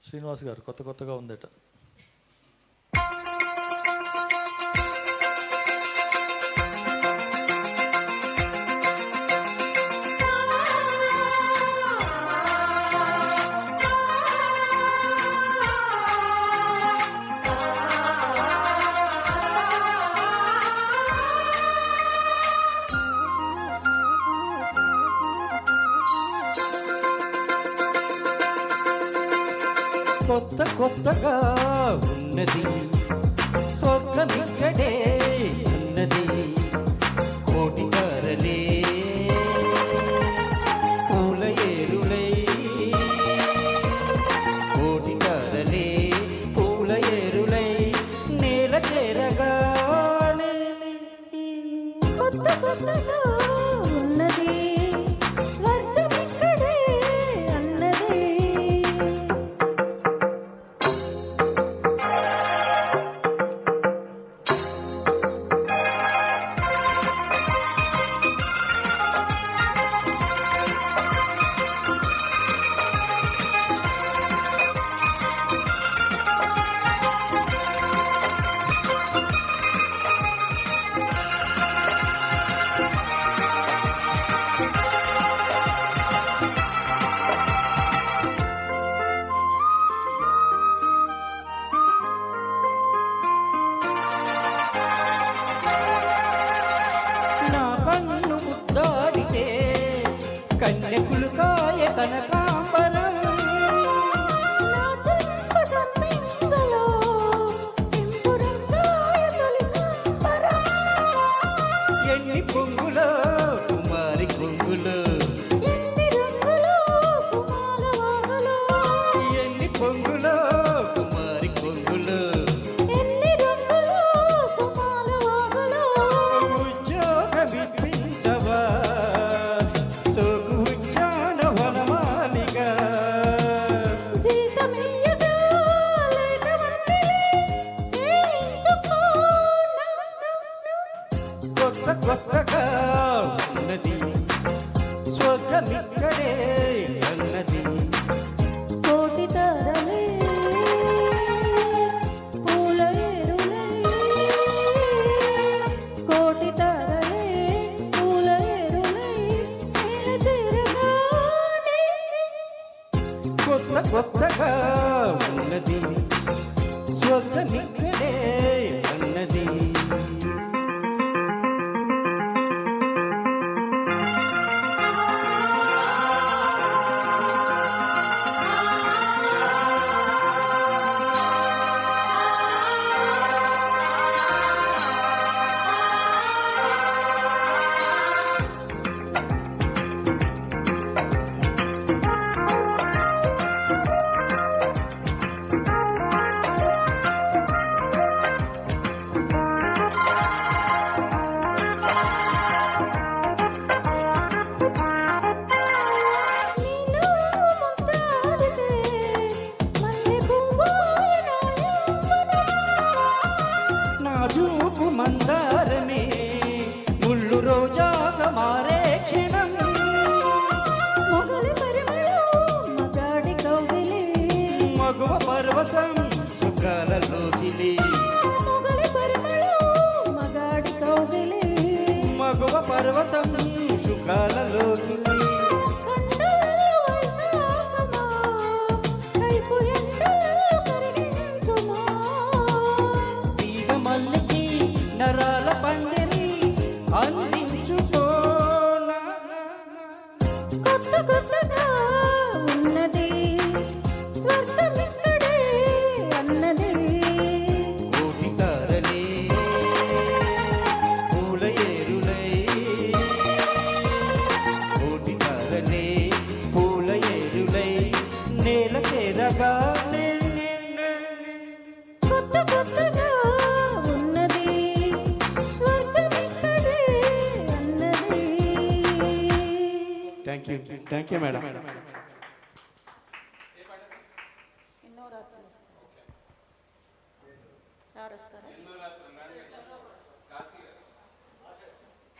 శ్రీనివాస్ గారు కొత్త కొత్తగా ఉందట. కొత్త కొత్తగా ఉన్నది స్వర్గమిక్కడే అన్నది కోటి తారలే పూల ఏరులై కోటి తారలే పూల ఏరులై నేల చేరగా కొత్త కొత్తగా ఉన్నది స్వర్గమిక్కడే అన్నది. కన్యకులు కాయ కనకాంబరం నా చెంప సంపింగలో ఇంపురంగాయ తొలి సంబరం. ఎన్ని పొంగులో కుమారి పొంగులు ఎన్ని రంగులో సుమాల వాగులో ఎన్ని పొంగులో కుమారి పొంగులు ఎన్ని రంగులో సుమాల వాగులో ఉద్యోగమిప్పించవా సోగు ఉద్యానవనమాలిగా జీతమియ్యగా లేఖవన్నీ చేయించుకో. కొత్త కొత్తగా ఉన్నది స్వర్గమిక్కడే అన్నది కోటి తారలే పూల ఏరులై కోటి తారలే పూల ఏరులై నేల చేరగానే. కొత్త కొత్తగా ఉన్నది స్వర్గమిక్కడే అన్నది. నీలో ముద్దాడితే మల్లె పువ్వాయన యవ్వనం. నా చూపు మందారమే ముళ్ళు రోజాగా మారే క్షణం మొగలి పరిమళం మగాడి కౌగిలి మగువ పరవశం సుఖాలలోకిలి మొగలి పరిమళం మగాడి కౌగిలి మగువ పరవశం సుఖాలలోకిలి కొండలలో వైశాఖమా కైపు ఎండలలో కరిగించుమా. తీగ మల్లికి నరాల పందిరి అందించుకో కొత్త కొత్తగా ఉన్నది స్వర్గమిక్కడే అన్నది. కోటి తారలే పూల ఏరులై కోటి తారలే పూల ఏరులై నేల చేరగా కొత్త కొత్తగా ఉన్నది స్వర్గమిక్కడే అన్నది. Thank you madam. ఎన్నో రాత్రులు సార్ వస్తారా?